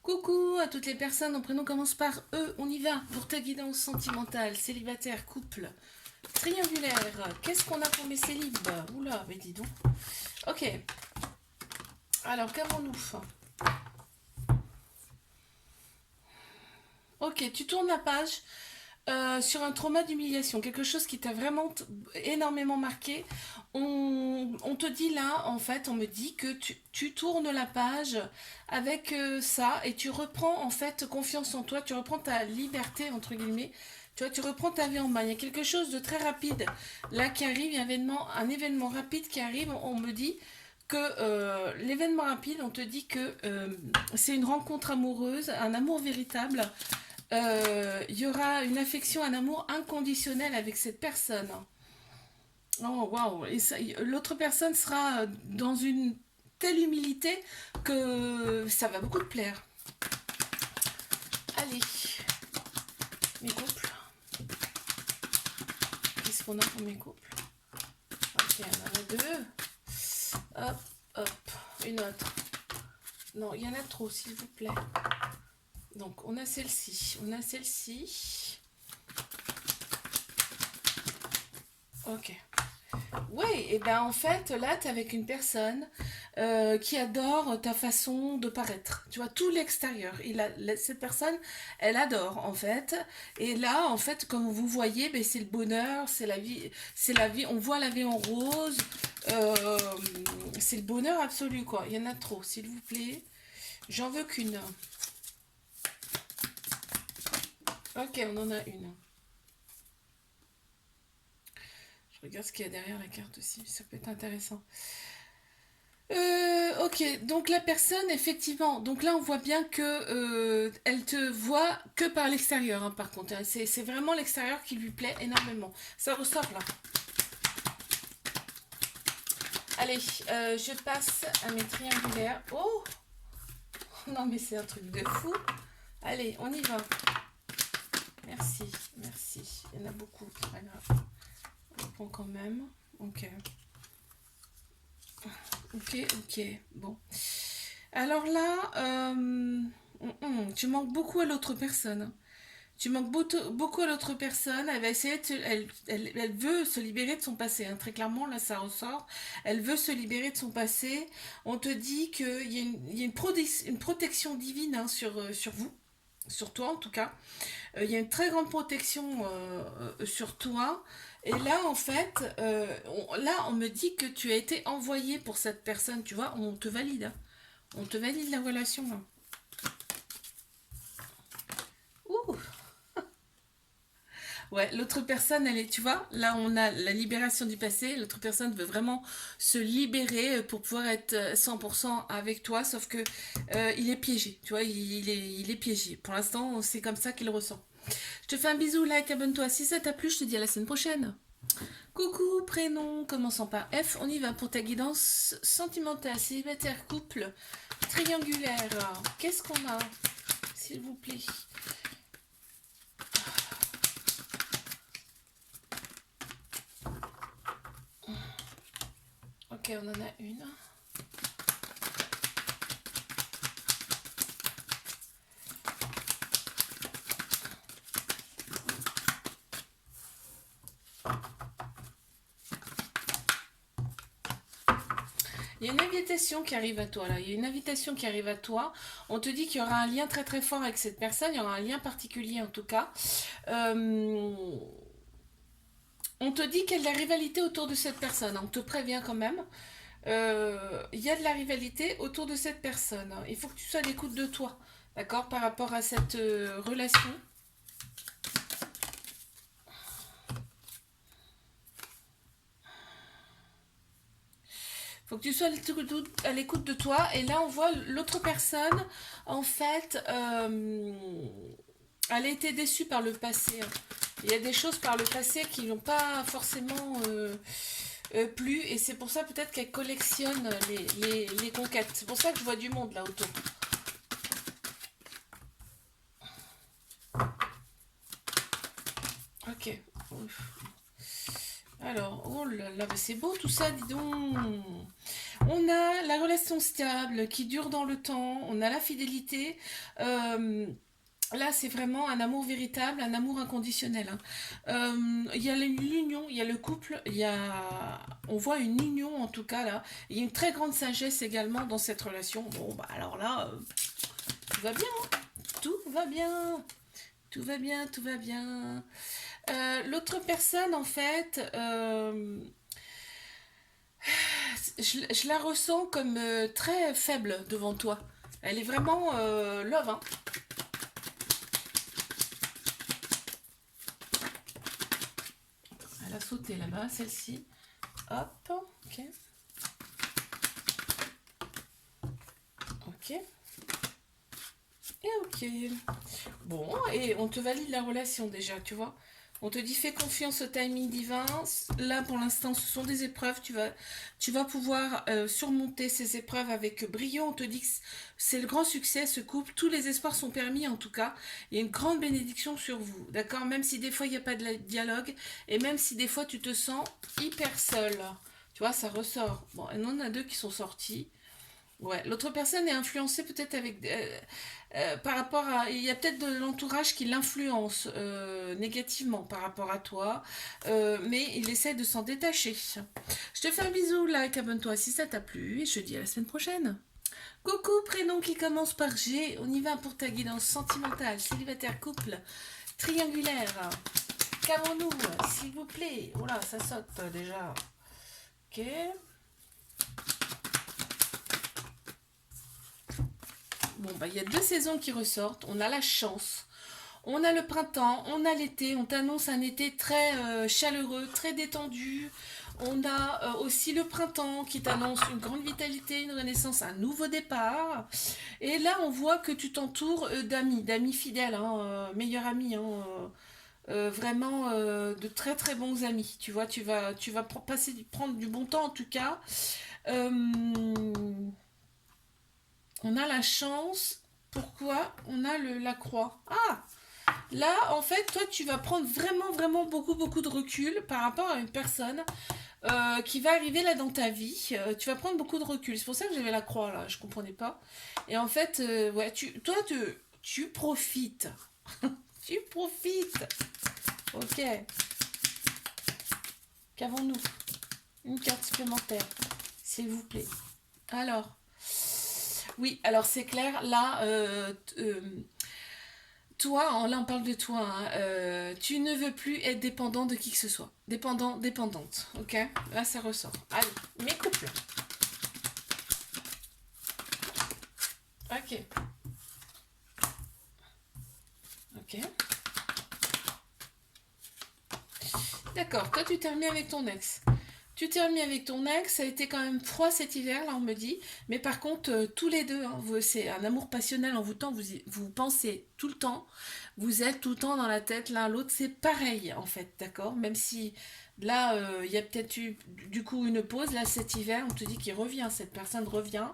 Coucou à toutes les personnes, mon prénom commence par E, on y va pour ta guidance sentimentale, célibataire, couple, triangulaire. Qu'est-ce qu'on a pour mes célibes? Oula, mais dis donc. Ok, alors qu'avons-nous? Ok, tu tournes la page sur un trauma d'humiliation, quelque chose qui t'a vraiment énormément marqué. On te dit là, en fait, on me dit que tu tournes la page avec ça et tu reprends en fait confiance en toi, tu reprends ta liberté, entre guillemets. Tu vois, tu reprends ta vie en main. Il y a quelque chose de très rapide là qui arrive, il y a un événement rapide qui arrive. On me dit que l'événement rapide, on te dit que c'est une rencontre amoureuse, un amour véritable. Il y aura une affection, un amour inconditionnel avec cette personne. Oh waouh! Et l'autre personne sera dans une telle humilité que ça va beaucoup te plaire. Allez, mes couples. Qu'est-ce qu'on a pour mes couples? Ok, on en a deux. Hop, hop, une autre. Non, il y en a trop, s'il vous plaît. Donc, on a celle-ci. On a celle-ci. Ok. Ouais, et ben en fait, là, tu es avec une personne qui adore ta façon de paraître. Tu vois, tout l'extérieur. Cette personne, elle adore, en fait. Et là, en fait, comme vous voyez, ben, c'est le bonheur, c'est la vie, on voit la vie en rose. Euh, c'est le bonheur absolu, quoi. Il y en a trop, s'il vous plaît. J'en veux qu'une. Ok, on en a une. Je regarde ce qu'il y a derrière la carte aussi, ça peut être intéressant. Ok, donc la personne, effectivement, donc là on voit bien que elle te voit que par l'extérieur, hein, par contre. Hein. C'est vraiment l'extérieur qui lui plaît énormément. Ça ressort là. Allez, je passe à mes triangulaires. Oh, non mais c'est un truc de fou. Allez, on y va. Merci, merci. Il y en a beaucoup, c'est pas grave. On prend quand même. Ok. Ok, ok. Bon. Alors là, tu manques beaucoup à l'autre personne. Tu manques beaucoup à l'autre personne. Elle va essayer elle veut se libérer de son passé. Hein. Très clairement, là, ça ressort. Elle veut se libérer de son passé. On te dit qu'il y a une protection divine hein, sur vous. Sur toi, en tout cas. Il y a une très grande protection sur toi. Et là, en fait, là, on me dit que tu as été envoyé pour cette personne. Tu vois, on te valide. Hein. On te valide la relation. Là. Ouh. Ouais, l'autre personne, elle est, tu vois, là on a la libération du passé, l'autre personne veut vraiment se libérer pour pouvoir être 100% avec toi, sauf que il est piégé, tu vois, il est piégé. Pour l'instant, c'est comme ça qu'il ressent. Je te fais un bisou, like, abonne-toi. Si ça t'a plu, je te dis à la semaine prochaine. Coucou, prénom, commençant par F, on y va pour ta guidance sentimentale, célibataire, couple, triangulaire. Qu'est-ce qu'on a, s'il vous plaît? Ok, on en a une. Il y a une invitation qui arrive à toi là. Il y a une invitation qui arrive à toi. On te dit qu'il y aura un lien très très fort avec cette personne. Il y aura un lien particulier en tout cas. Euh, on te dit qu'il y a de la rivalité autour de cette personne. On te prévient quand même. Il y a de la rivalité autour de cette personne. Il faut que tu sois à l'écoute de toi. D'accord? Par rapport à cette relation. Faut que tu sois à l'écoute de toi. Et là, on voit l'autre personne, en fait, elle a été déçue par le passé. Il y a des choses par le passé qui n'ont pas forcément plu. Et c'est pour ça peut-être qu'elle collectionne les conquêtes. C'est pour ça que je vois du monde là autour. Ok. Alors, oh là là, c'est beau tout ça, dis donc. On a la relation stable qui dure dans le temps, on a la fidélité. Euh, Là, c'est vraiment un amour véritable, un amour inconditionnel, hein. Il y a l'union, il y a le couple, on voit une union en tout cas là. Il y a une très grande sagesse également dans cette relation. Bon, bah alors là, tout va bien, hein. Tout va bien, tout va bien, tout va bien. L'autre personne, en fait, je la ressens comme très faible devant toi. Elle est vraiment love, hein. Elle a sauté là-bas, celle-ci. Hop, ok. Ok. Et ok. Bon, et on te valide la relation déjà, tu vois. On te dit fais confiance au timing divin. Là, pour l'instant, ce sont des épreuves. Tu vas pouvoir surmonter ces épreuves avec brio. On te dit que c'est le grand succès, ce couple. Tous les espoirs sont permis, en tout cas. Il y a une grande bénédiction sur vous, d'accord? Même si des fois, il n'y a pas de dialogue. Et même si des fois, tu te sens hyper seul. Tu vois, ça ressort. Bon, il y en a deux qui sont sortis. Ouais, l'autre personne est influencée peut-être avec par rapport à, il y a peut-être de l'entourage qui l'influence négativement par rapport à toi, mais il essaie de s'en détacher. Je te fais un bisou, like, abonne-toi si ça t'a plu et je te dis à la semaine prochaine. Coucou, prénom qui commence par G, on y va pour ta guidance sentimentale, célibataire, couple, triangulaire. Qu'avons-nous, s'il vous plaît? Oh là, ça saute déjà. Ok. Bon, bah, il y a deux saisons qui ressortent. On a la chance. On a le printemps, on a l'été. On t'annonce un été très chaleureux, très détendu. On a aussi le printemps qui t'annonce une grande vitalité, une renaissance, un nouveau départ. Et là, on voit que tu t'entoures d'amis fidèles, hein, meilleurs amis, hein, vraiment de très très bons amis. Tu vois, tu vas prendre du bon temps en tout cas. Euh, on a la chance. Pourquoi on a la croix? Ah, là, en fait, toi, tu vas prendre vraiment, vraiment beaucoup, beaucoup de recul par rapport à une personne qui va arriver là dans ta vie. Tu vas prendre beaucoup de recul. C'est pour ça que j'avais la croix là, je comprenais pas. Et en fait, ouais, tu profites. Tu profites. Ok. Qu'avons-nous? Une carte supplémentaire, s'il vous plaît. Alors, oui, alors c'est clair, là, toi, là on parle de toi, hein, tu ne veux plus être dépendant de qui que ce soit. Dépendant, dépendante, ok? Là ça ressort. Allez, mes couples. Ok, ok. D'accord, toi tu t'es remis avec ton ex. Tu t'es remis avec ton ex, ça a été quand même froid cet hiver, là on me dit. Mais par contre, tous les deux, hein, c'est un amour passionnel en vous temps, vous pensez tout le temps, vous êtes tout le temps dans la tête l'un l'autre, c'est pareil en fait, d'accord? Même si là, il y a peut-être eu du coup une pause, là cet hiver, on te dit qu'il revient, cette personne revient.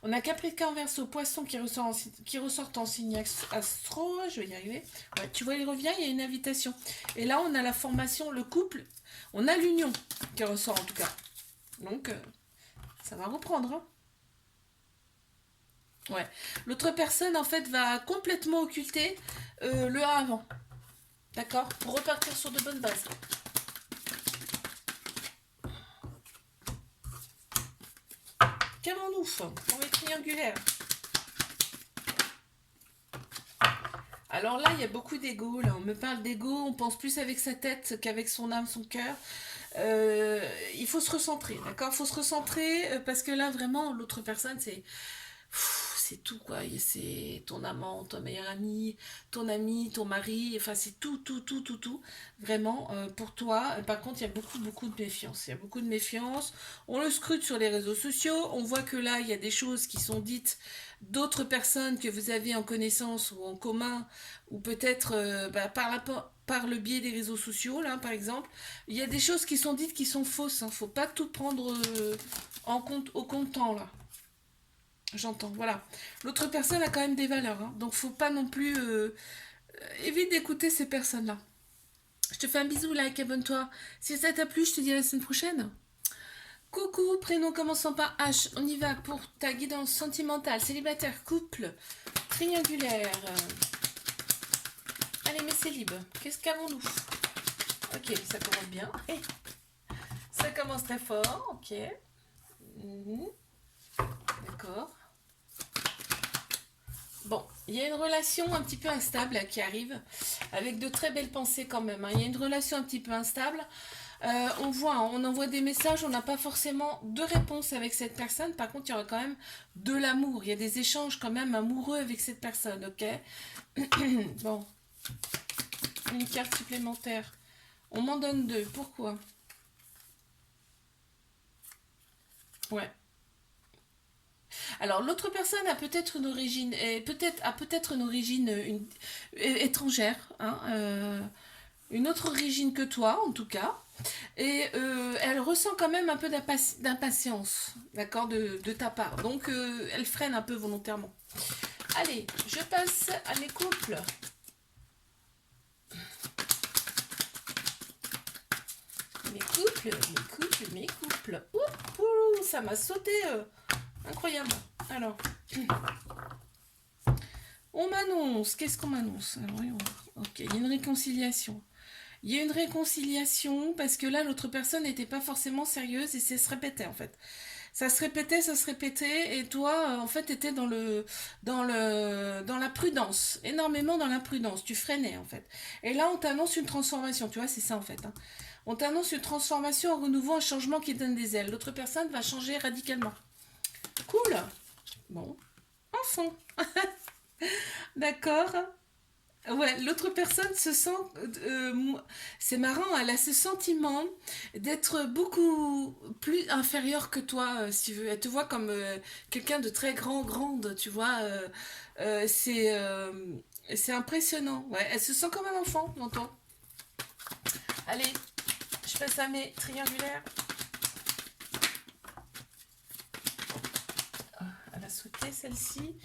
On a Capricorne Verseau, Poisson qui ressortent en signe astro, je vais y arriver. Ouais, tu vois, il revient, il y a une invitation. Et là, on a la formation, le couple, on a l'union qui ressort en tout cas. Donc, ça va reprendre, hein. Ouais. L'autre personne, en fait, va complètement occulter le A avant. D'accord? Pour repartir sur de bonnes bases. Qu'avons-nous pour les triangulaires? Alors là, il y a beaucoup d'ego. Là, on me parle d'ego, on pense plus avec sa tête qu'avec son âme, son cœur. Il faut se recentrer, d'accord? Il faut se recentrer parce que là, vraiment, l'autre personne, c'est tout quoi. C'est ton amant, ton meilleur ami, ton mari. Enfin, c'est tout, tout, tout, tout, tout. Vraiment, pour toi. Par contre, il y a beaucoup, beaucoup de méfiance. Il y a beaucoup de méfiance. On le scrute sur les réseaux sociaux. On voit que là, il y a des choses qui sont dites d'autres personnes que vous avez en connaissance ou en commun, ou peut-être par le biais des réseaux sociaux, là, par exemple. Il y a des choses qui sont dites qui sont fausses. Hein. Faut pas tout prendre en compte au comptant, là. J'entends, voilà. L'autre personne a quand même des valeurs, hein, donc faut pas non plus évite d'écouter ces personnes-là. Je te fais un bisou, like, abonne-toi. Si ça t'a plu, je te dis à la semaine prochaine. Coucou, prénom commençant par H. On y va pour ta guidance sentimentale, célibataire, couple, triangulaire. Allez, mes célibes, qu'est-ce qu'avons-nous? Ok, ça commence bien. Ça commence très fort, ok. Mhm. D'accord. Bon, il y a une relation un petit peu instable là, qui arrive, avec de très belles pensées quand même, hein. Il y a une relation un petit peu instable. On voit, hein, on envoie des messages, on n'a pas forcément de réponse avec cette personne. Par contre, il y aura quand même de l'amour. Il y a des échanges quand même amoureux avec cette personne, ok? Bon, une carte supplémentaire. On m'en donne deux. Pourquoi? Ouais. Alors l'autre personne a peut-être une origine, peut-être une origine étrangère, hein, une autre origine que toi en tout cas, et elle ressent quand même un peu d'impatience, d'accord, de ta part. Donc elle freine un peu volontairement. Allez, je passe à mes couples. Mes couples, mes couples, mes couples. Ouh, ouh, ça m'a sauté. Incroyable. Alors, on m'annonce. Qu'est-ce qu'on m'annonce? Alors, voyons voir. Ok, il y a une réconciliation. Il y a une réconciliation parce que là, l'autre personne n'était pas forcément sérieuse et ça se répétait en fait. Ça se répétait et toi, en fait, t'étais dans la prudence, énormément dans la prudence. Tu freinais en fait. Et là, on t'annonce une transformation. Tu vois, c'est ça en fait, hein. On t'annonce une transformation, un renouveau, un changement qui donne des ailes. L'autre personne va changer radicalement. Cool. Bon, enfin. D'accord. Ouais, l'autre personne se sent, c'est marrant, elle a ce sentiment d'être beaucoup plus inférieure que toi, si tu veux. Elle te voit comme quelqu'un de très grande, tu vois. C'est impressionnant. Ouais, elle se sent comme un enfant, j'entends. Allez, je passe à mes triangulaires. Elle a sauté celle-ci.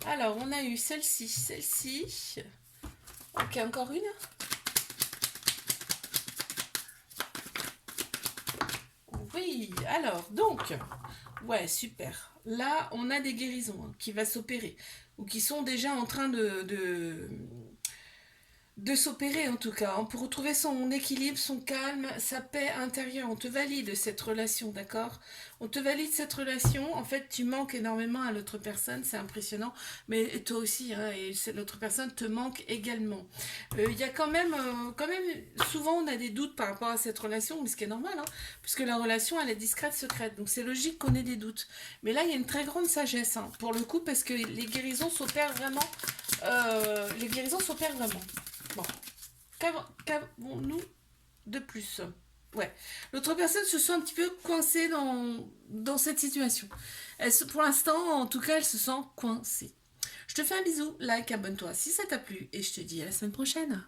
Alors, on a eu celle-ci, celle-ci. Ok, encore une. Oui, alors, donc, ouais, super. Là, on a des guérisons hein, qui va s'opérer, ou qui sont déjà en train de s'opérer en tout cas, hein, pour retrouver son équilibre, son calme, sa paix intérieure. On te valide cette relation, d'accord? On te valide cette relation. En fait, tu manques énormément à l'autre personne, c'est impressionnant. Mais toi aussi, hein, et l'autre personne te manque également. Il y a quand même, souvent on a des doutes par rapport à cette relation, mais ce qui est normal, hein, puisque la relation elle est discrète, secrète. Donc c'est logique qu'on ait des doutes. Mais là, il y a une très grande sagesse, hein, pour le coup, parce que les guérisons s'opèrent vraiment. Les guérisons s'opèrent vraiment. Bon, qu'avons-nous de plus? Ouais, l'autre personne se sent un petit peu coincée dans cette situation. Pour l'instant, en tout cas, elle se sent coincée. Je te fais un bisou, like, abonne-toi si ça t'a plu et je te dis à la semaine prochaine.